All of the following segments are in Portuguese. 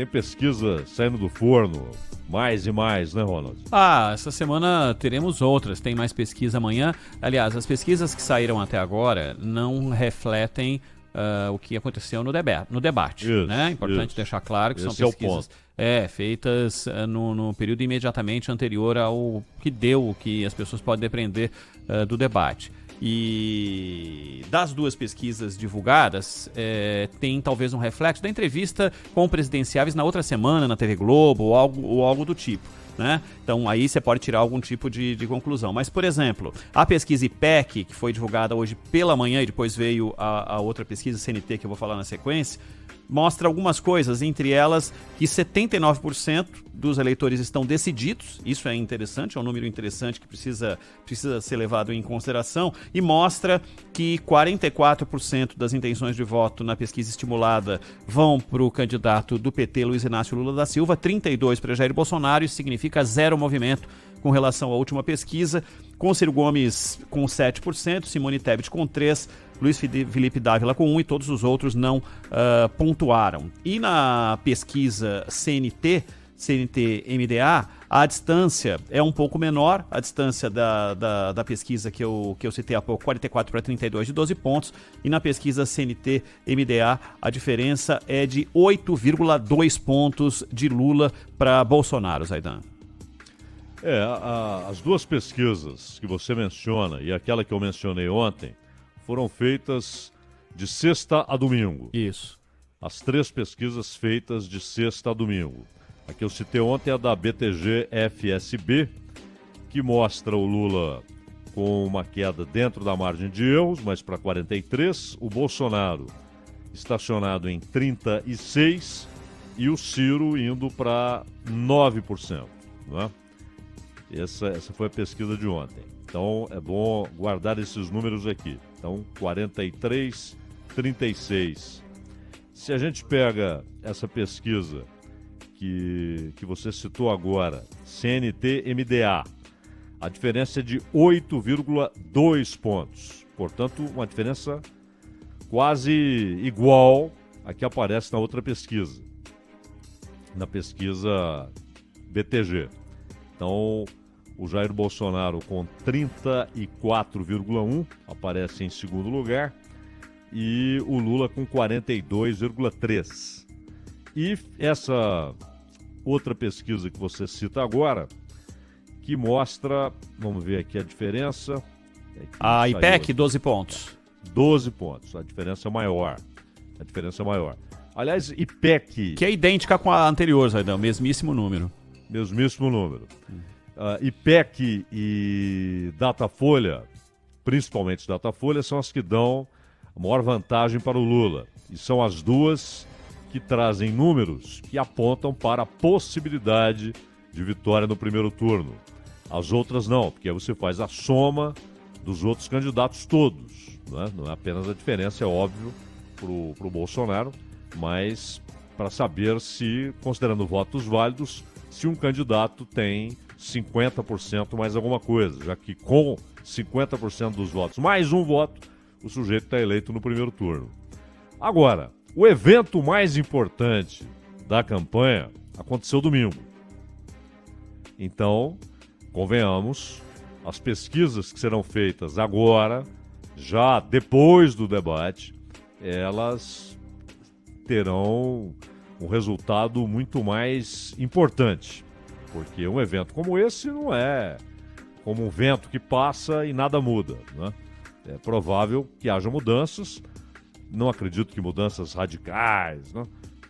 tem pesquisa saindo do forno, mais e mais, né, Ronald? Essa semana teremos outras, tem mais pesquisa amanhã. Aliás, as pesquisas que saíram até agora não refletem o que aconteceu no debate. Isso, né? Importante deixar claro que Esse são pesquisas feitas no período imediatamente anterior ao que as pessoas podem depender do debate. E das duas pesquisas divulgadas, tem talvez um reflexo da entrevista com presidenciáveis na outra semana na TV Globo ou algo do tipo. Né? Então aí você pode tirar algum tipo de conclusão. Mas, por exemplo, a pesquisa IPEC, que foi divulgada hoje pela manhã e depois veio a outra pesquisa CNT, que eu vou falar na sequência, mostra algumas coisas, entre elas que 79% dos eleitores estão decididos. Isso é interessante, é um número interessante que precisa ser levado em consideração, e mostra que 44% das intenções de voto na pesquisa estimulada vão para o candidato do PT, Luiz Inácio Lula da Silva, 32% para Jair Bolsonaro. Isso significa zero movimento com relação à última pesquisa, com Ciro Gomes com 7%, Simone Tebet com 3%, Luiz Felipe Dávila com 1% e todos os outros não pontuaram. E na pesquisa CNT-MDA, a distância é um pouco menor, a distância da pesquisa que eu citei há pouco, 44 para 32, de 12 pontos, e na pesquisa CNT-MDA a diferença é de 8,2 pontos de Lula para Bolsonaro, Zaidan. As duas pesquisas que você menciona e aquela que eu mencionei ontem foram feitas de sexta a domingo. Isso. As três pesquisas feitas de sexta a domingo. A que eu citei ontem é a da BTG-FSB, que mostra o Lula com uma queda dentro da margem de erros, mas para 43%, o Bolsonaro estacionado em 36% e o Ciro indo para 9%. Né? Essa foi a pesquisa de ontem. Então é bom guardar esses números aqui. Então 43, 36. Se a gente pega essa pesquisa que você citou agora, CNT-MDA, a diferença é de 8,2 pontos. Portanto, uma diferença quase igual à que aparece na outra pesquisa, na pesquisa BTG. Então, o Jair Bolsonaro com 34,1 aparece em segundo lugar e o Lula com 42,3. E essa outra pesquisa que você cita agora, que mostra, vamos ver aqui a diferença. A IPEC, 12 pontos. 12 pontos, a diferença é maior. Aliás, IPEC... Que é idêntica com a anterior, Zaidan, mesmíssimo número. IPEC e Datafolha, principalmente Datafolha, são as que dão a maior vantagem para o Lula. E são as duas que trazem números que apontam para a possibilidade de vitória no primeiro turno. As outras não, porque aí você faz a soma dos outros candidatos todos. Né? Não é apenas a diferença, é óbvio, para o Bolsonaro, mas para saber se, considerando votos válidos, se um candidato tem 50% mais alguma coisa, já que com 50% dos votos mais um voto, o sujeito está eleito no primeiro turno. Agora, o evento mais importante da campanha aconteceu domingo. Então, convenhamos, as pesquisas que serão feitas agora, já depois do debate, elas terão um resultado muito mais importante. Porque um evento como esse não é como um vento que passa e nada muda, né? É provável que haja mudanças, não acredito que mudanças radicais, né?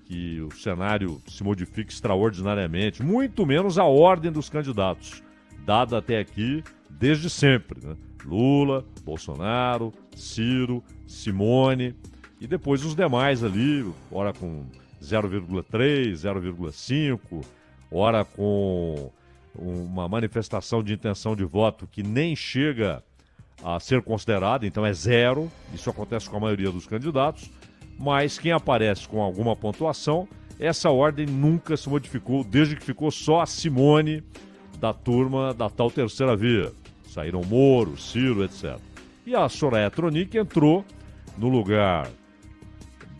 Que o cenário se modifique extraordinariamente, muito menos a ordem dos candidatos, dada até aqui desde sempre, né? Lula, Bolsonaro, Ciro, Simone e depois os demais ali, ora com 0,3, 0,5, ora com uma manifestação de intenção de voto que nem chega a ser considerada, então é zero, isso acontece com a maioria dos candidatos, mas quem aparece com alguma pontuação, essa ordem nunca se modificou, desde que ficou só a Simone da turma da tal terceira via. Saíram Moro, Ciro, etc. E a Soraya Tronic entrou no lugar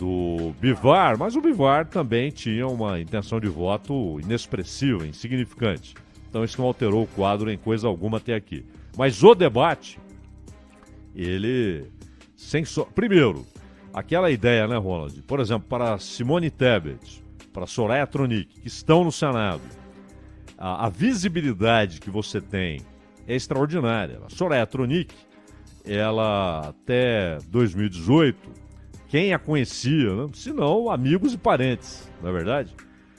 do Bivar, mas o Bivar também tinha uma intenção de voto inexpressiva, insignificante. Então isso não alterou o quadro em coisa alguma até aqui. Mas o debate, ele... Primeiro, aquela ideia, né, Ronald? Por exemplo, para Simone Tebet, para Soraya Tronic, que estão no Senado, a visibilidade que você tem é extraordinária. A Soraya Tronic, ela até 2018, quem a conhecia, né? Se não amigos e parentes, não é verdade?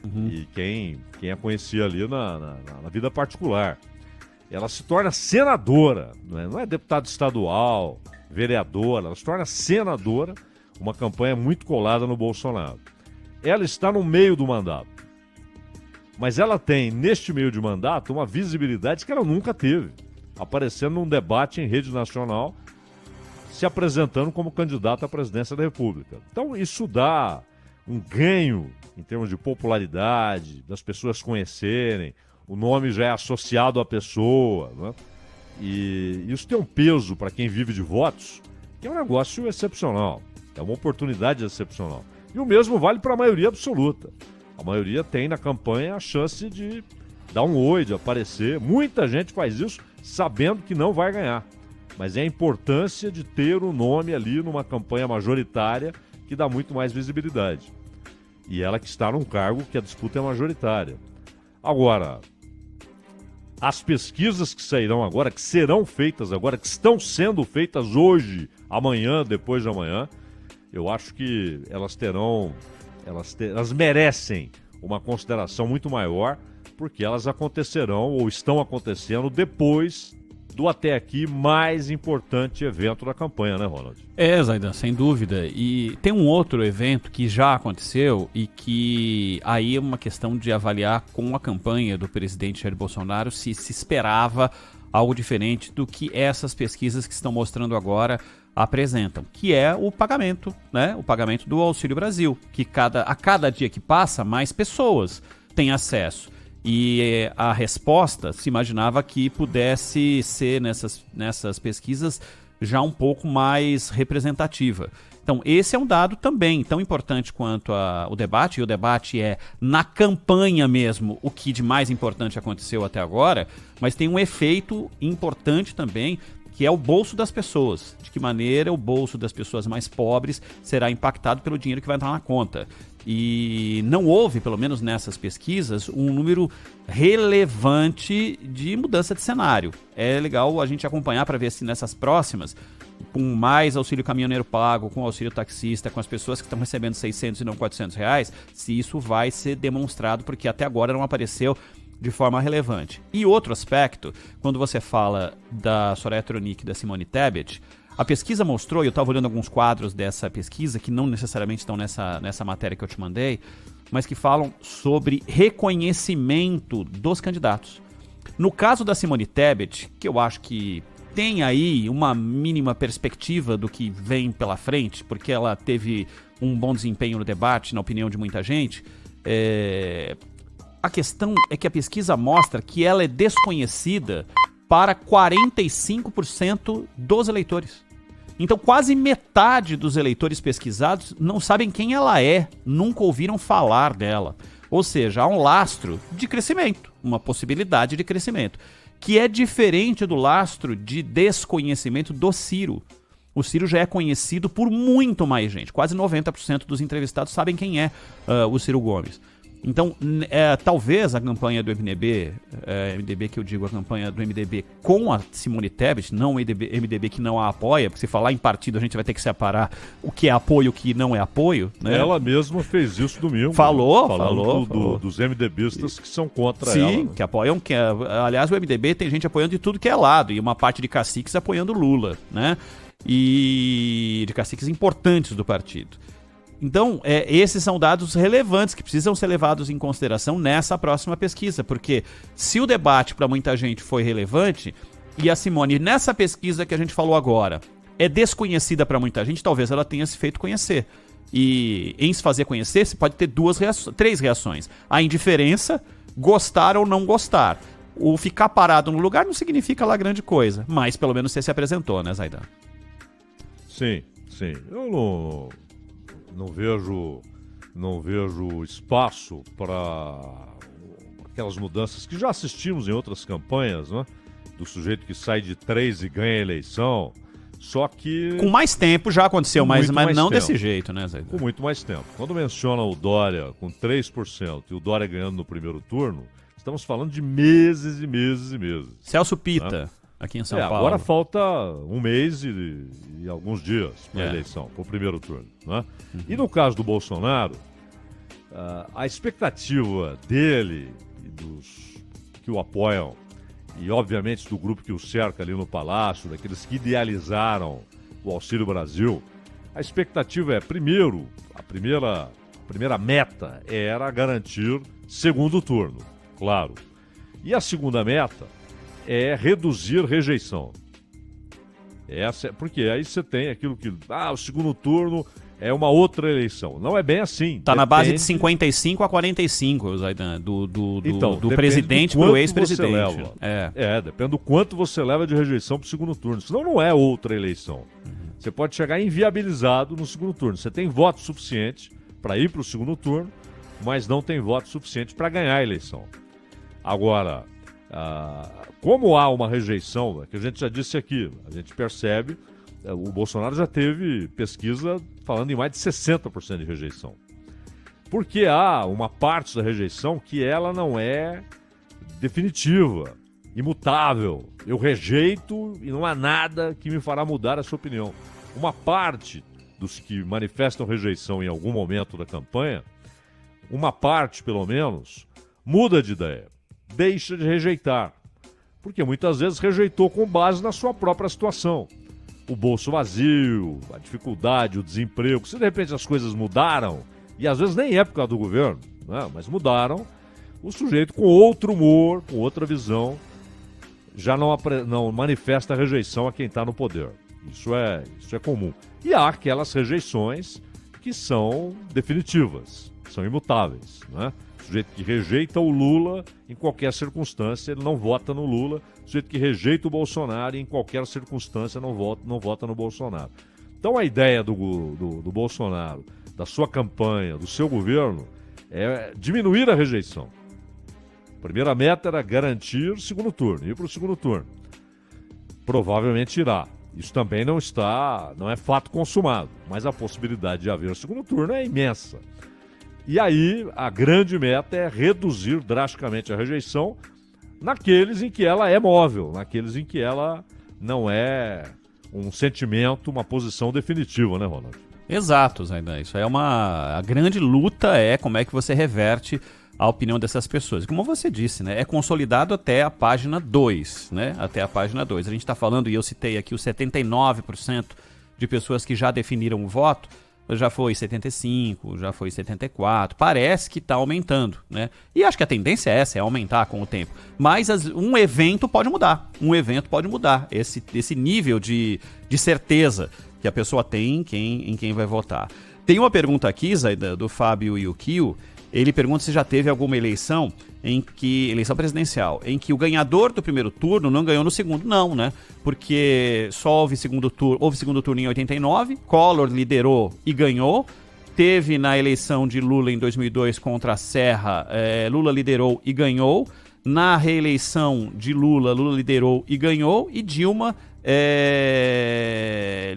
Uhum. E quem a conhecia ali na vida particular. Ela se torna senadora, não é deputada estadual, vereadora, ela se torna senadora, uma campanha muito colada no Bolsonaro. Ela está no meio do mandato, mas ela tem, neste meio de mandato, uma visibilidade que ela nunca teve, aparecendo num debate em rede nacional, se apresentando como candidata à presidência da República. Então isso dá um ganho em termos de popularidade, das pessoas conhecerem, o nome já é associado à pessoa, né? E isso tem um peso para quem vive de votos, que é um negócio excepcional, é uma oportunidade excepcional. E o mesmo vale para a maioria absoluta. A maioria tem na campanha a chance de dar um oi, de aparecer. Muita gente faz isso sabendo que não vai ganhar. Mas é a importância de ter o nome ali numa campanha majoritária que dá muito mais visibilidade. E ela que está num cargo que a disputa é majoritária. Agora, as pesquisas que sairão agora, que serão feitas agora, que estão sendo feitas hoje, amanhã, depois de amanhã, eu acho que elas merecem uma consideração muito maior, porque elas acontecerão ou estão acontecendo depois do até aqui mais importante evento da campanha, né, Ronald? Zaidan, sem dúvida. E tem um outro evento que já aconteceu e que aí é uma questão de avaliar com a campanha do presidente Jair Bolsonaro se esperava algo diferente do que essas pesquisas que estão mostrando agora apresentam, que é o pagamento, né? O pagamento do Auxílio Brasil, que a cada dia que passa, mais pessoas têm acesso. E a resposta se imaginava que pudesse ser nessas pesquisas já um pouco mais representativa. Então esse é um dado também tão importante quanto o debate, e o debate é na campanha mesmo o que de mais importante aconteceu até agora, mas tem um efeito importante também, que é o bolso das pessoas. De que maneira o bolso das pessoas mais pobres será impactado pelo dinheiro que vai entrar na conta. E não houve, pelo menos nessas pesquisas, um número relevante de mudança de cenário. É legal a gente acompanhar para ver se nessas próximas, com mais auxílio caminhoneiro pago, com auxílio taxista, com as pessoas que estão recebendo 600 e não 400 reais, se isso vai ser demonstrado, porque até agora não apareceu de forma relevante. E outro aspecto, quando você fala da Soraya Tronic e da Simone Tebet, a pesquisa mostrou, e eu estava olhando alguns quadros dessa pesquisa, que não necessariamente estão nessa matéria que eu te mandei, mas que falam sobre reconhecimento dos candidatos. No caso da Simone Tebet, que eu acho que tem aí uma mínima perspectiva do que vem pela frente, porque ela teve um bom desempenho no debate, na opinião de muita gente, a questão é que a pesquisa mostra que ela é desconhecida para 45% dos eleitores. Então quase metade dos eleitores pesquisados não sabem quem ela é, nunca ouviram falar dela. Ou seja, há um lastro de crescimento, uma possibilidade de crescimento, que é diferente do lastro de desconhecimento do Ciro. O Ciro já é conhecido por muito mais gente, quase 90% dos entrevistados sabem quem é o Ciro Gomes. Então, talvez a campanha do MDB, MDB que eu digo, a campanha do MDB com a Simone Tebet, não o MDB que não a apoia, porque se falar em partido a gente vai ter que separar o que é apoio e o que não é apoio, né? Ela mesma fez isso domingo. Falou. Dos MDBistas que são contra ela. Sim, né? Que apoiam, aliás, o MDB tem gente apoiando de tudo que é lado, e uma parte de caciques apoiando Lula, né? E de caciques importantes do partido. Então, esses são dados relevantes que precisam ser levados em consideração nessa próxima pesquisa, porque se o debate para muita gente foi relevante, e a Simone, nessa pesquisa que a gente falou agora, é desconhecida para muita gente, talvez ela tenha se feito conhecer. E em se fazer conhecer, você pode ter três reações. A indiferença, gostar ou não gostar. O ficar parado no lugar não significa lá grande coisa, mas pelo menos você se apresentou, né, Zaidan? Sim. Eu não... não vejo espaço para aquelas mudanças que já assistimos em outras campanhas, né? Do sujeito que sai de 3 e ganha a eleição. Só que... Com mais tempo já aconteceu, mas não tempo. desse jeito, né, Zé? Com muito mais tempo. Quando menciona o Dória com 3% e o Dória ganhando no primeiro turno, estamos falando de meses e meses e meses. Celso Pitta, aqui em São Paulo. Agora falta um mês e alguns dias para a eleição, para o primeiro turno. Né? E no caso do Bolsonaro, a expectativa dele e dos que o apoiam, e obviamente do grupo que o cerca ali no Palácio, daqueles que idealizaram o Auxílio Brasil, a expectativa é, primeiro, a primeira meta era garantir segundo turno, claro. E a segunda meta é reduzir rejeição. Porque aí você tem aquilo que... o segundo turno é uma outra eleição. Não é bem assim. Tá na base de 55 a 45, Zaidan, do presidente para o ex-presidente. Depende do quanto você leva de rejeição para o segundo turno. Senão não é outra eleição. Você pode chegar inviabilizado no segundo turno. Você tem voto suficiente para ir para o segundo turno, mas não tem voto suficiente para ganhar a eleição. Agora, como há uma rejeição, que a gente já disse aqui, a gente percebe, o Bolsonaro já teve pesquisa falando em mais de 60% de rejeição. Porque há uma parte da rejeição que ela não é definitiva, imutável. Eu rejeito e não há nada que me fará mudar essa opinião. Uma parte dos que manifestam rejeição em algum momento da campanha, uma parte, pelo menos, muda de ideia, deixa de rejeitar. Porque muitas vezes rejeitou com base na sua própria situação. O bolso vazio, a dificuldade, o desemprego. Se de repente as coisas mudaram, e às vezes nem é por causa do governo, né, mas mudaram, o sujeito com outro humor, com outra visão, já não manifesta rejeição a quem está no poder. Isso é comum. E há aquelas rejeições que são definitivas, são imutáveis, né? O sujeito que rejeita o Lula, em qualquer circunstância, ele não vota no Lula. O sujeito que rejeita o Bolsonaro, em qualquer circunstância, não vota no Bolsonaro. Então a ideia do Bolsonaro, da sua campanha, do seu governo, é diminuir a rejeição. A primeira meta era garantir o segundo turno, ir para o segundo turno. Provavelmente irá. Isso também não é fato consumado, mas a possibilidade de haver segundo turno é imensa. E aí, a grande meta é reduzir drasticamente a rejeição naqueles em que ela é móvel, naqueles em que ela não é um sentimento, uma posição definitiva, né, Ronald? Exato, Zaidan. Isso é a grande luta como é que você reverte a opinião dessas pessoas. Como você disse, né, é consolidado até a página 2, né? Até a página 2. A gente está falando, e eu citei aqui, os 79% de pessoas que já definiram o voto. Já foi 75, já foi 74, parece que está aumentando, né? E acho que a tendência é essa, é aumentar com o tempo. Mas um evento pode mudar, esse nível de certeza que a pessoa tem em quem vai votar. Tem uma pergunta aqui, Zaidan, do Fábio Yukio. Ele pergunta se já teve alguma eleição eleição presidencial, em que o ganhador do primeiro turno não ganhou no segundo. Não, né? Porque só houve segundo turno em 89, Collor liderou e ganhou. Teve na eleição de Lula em 2002 contra a Serra, Lula liderou e ganhou. Na reeleição de Lula liderou e ganhou. E Dilma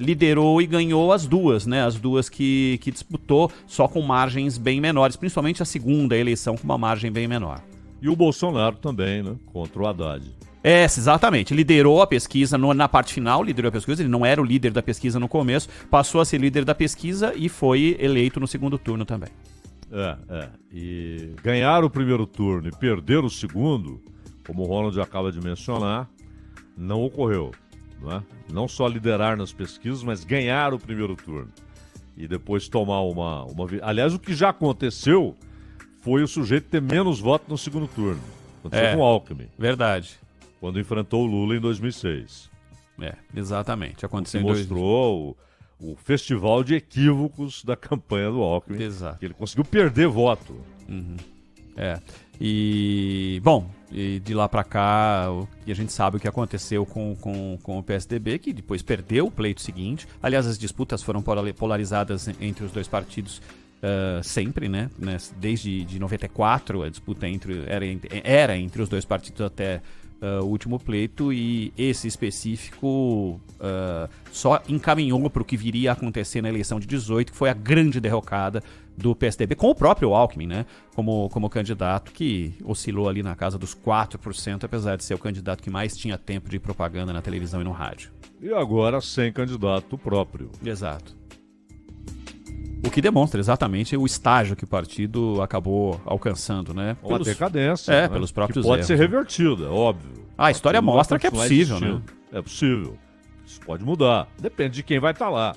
liderou e ganhou as duas, né? As duas que disputou, só com margens bem menores, principalmente a segunda eleição com uma margem bem menor. E o Bolsonaro também, né? Contra o Haddad. Exatamente. Liderou a pesquisa na parte final, ele não era o líder da pesquisa no começo, passou a ser líder da pesquisa e foi eleito no segundo turno também. E ganhar o primeiro turno e perder o segundo, como o Ronald acaba de mencionar, não ocorreu. Não só liderar nas pesquisas, mas ganhar o primeiro turno. E depois tomar uma... Aliás, o que já aconteceu foi o sujeito ter menos votos no segundo turno. Aconteceu com o Alckmin. Verdade. Quando enfrentou o Lula em 2006. Exatamente. Aconteceu em 2006. Mostrou o festival de equívocos da campanha do Alckmin. Exato. Que ele conseguiu perder voto. Uhum. E, bom, de lá pra cá, a gente sabe o que aconteceu com o PSDB, que depois perdeu o pleito seguinte. Aliás, as disputas foram polarizadas entre os dois partidos sempre, né? Desde de 94, a disputa era entre os dois partidos até o último pleito, e esse específico só encaminhou para o que viria a acontecer na eleição de 18, que foi a grande derrocada do PSDB, com o próprio Alckmin, né, como candidato, que oscilou ali na casa dos 4%, apesar de ser o candidato que mais tinha tempo de propaganda na televisão e no rádio. E agora sem candidato próprio. Exato. O que demonstra exatamente o estágio que o partido acabou alcançando, né? Uma decadência, né? Pelos próprios que pode erros, ser revertida, óbvio. A história mostra que é possível, né? É possível. Isso pode mudar. Depende de quem vai estar lá,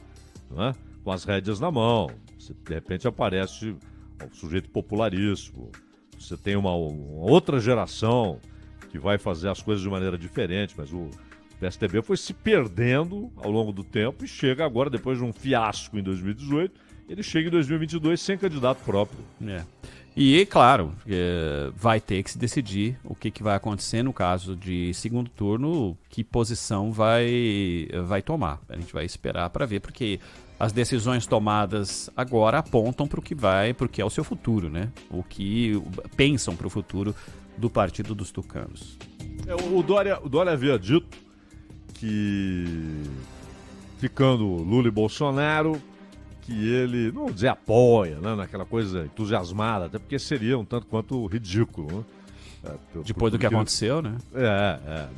né? Com as rédeas na mão. Você, de repente aparece um sujeito popularíssimo. Você tem uma outra geração que vai fazer as coisas de maneira diferente, mas o PSDB foi se perdendo ao longo do tempo e chega agora, depois de um fiasco em 2018, ele chega em 2022 sem candidato próprio. E, claro, vai ter que se decidir o que vai acontecer no caso de segundo turno, que posição vai tomar. A gente vai esperar para ver, porque as decisões tomadas agora apontam para o que é o seu futuro, né? O que pensam para o futuro do Partido dos Tucanos. O Dória havia dito que, ficando Lula e Bolsonaro, que ele, não vou dizer apoia, né, naquela coisa entusiasmada, até porque seria um tanto quanto ridículo, né? Depois do que aconteceu, né?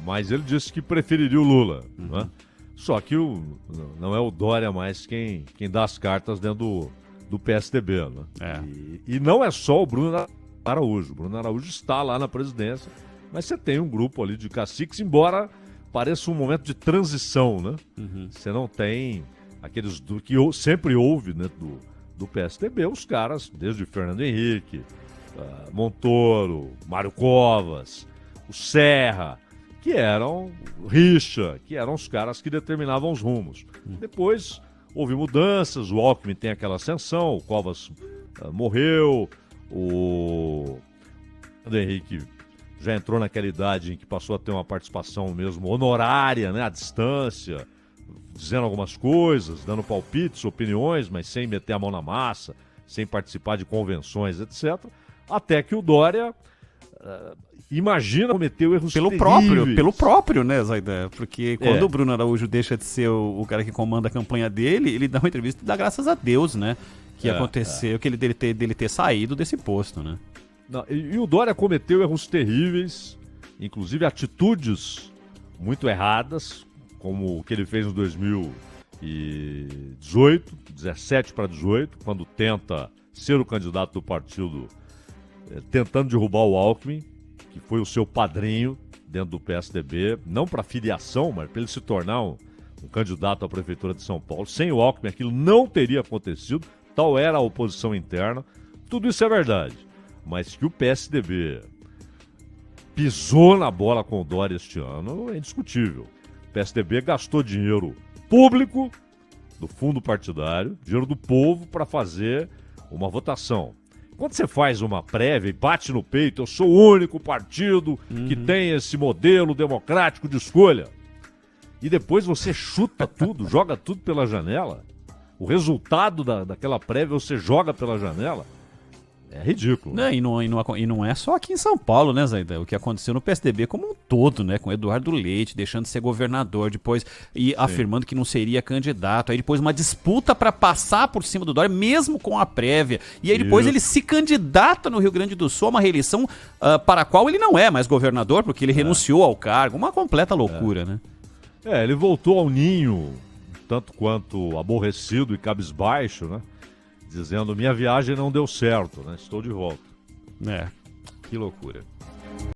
Mas ele disse que preferiria o Lula, né? Só que não é o Dória mais quem dá as cartas dentro do PSDB, né? E não é só o Bruno Araújo. O Bruno Araújo está lá na presidência, mas você tem um grupo ali de caciques, embora pareça um momento de transição, né? Você não tem aqueles que sempre houve dentro do PSDB, os caras, desde Fernando Henrique, Montoro, Mário Covas, o Serra, que eram Richa, que eram os caras que determinavam os rumos. Depois houve mudanças, o Alckmin tem aquela ascensão, o Covas morreu, o Fernando Henrique já entrou naquela idade em que passou a ter uma participação mesmo honorária, né, à distância, dizendo algumas coisas, dando palpites, opiniões, mas sem meter a mão na massa, sem participar de convenções, etc. Até que o Dória imagina cometeu erros terríveis. Pelo próprio, né, Zaidan? Porque quando o Bruno Araújo deixa de ser o cara que comanda a campanha dele, ele dá uma entrevista e dá graças a Deus, né? Que aconteceu, que dele ter saído desse posto, né? Não, e o Dória cometeu erros terríveis, inclusive atitudes muito erradas, como o que ele fez em 2018, 17 para 18, quando tenta ser o candidato do partido, tentando derrubar o Alckmin, que foi o seu padrinho dentro do PSDB, não para filiação, mas para ele se tornar um candidato à Prefeitura de São Paulo. Sem o Alckmin aquilo não teria acontecido, tal era a oposição interna. Tudo isso é verdade, mas que o PSDB pisou na bola com o Dória este ano é indiscutível. O PSDB gastou dinheiro público do fundo partidário, dinheiro do povo, para fazer uma votação. Quando você faz uma prévia e bate no peito, eu sou o único partido que tem esse modelo democrático de escolha, e depois você chuta tudo, joga tudo pela janela, o resultado daquela prévia você joga pela janela, é ridículo. Né? E não é só aqui em São Paulo, né, Zaidan? O que aconteceu no PSDB como um todo, né? Com Eduardo Leite deixando de ser governador, depois afirmando que não seria candidato. Aí depois uma disputa para passar por cima do Dória, mesmo com a prévia. E aí depois ele se candidata no Rio Grande do Sul a uma reeleição para a qual ele não é mais governador, porque ele renunciou ao cargo. Uma completa loucura, né? Ele voltou ao ninho, tanto quanto aborrecido e cabisbaixo, né? Dizendo, minha viagem não deu certo, né? Estou de volta. Que loucura.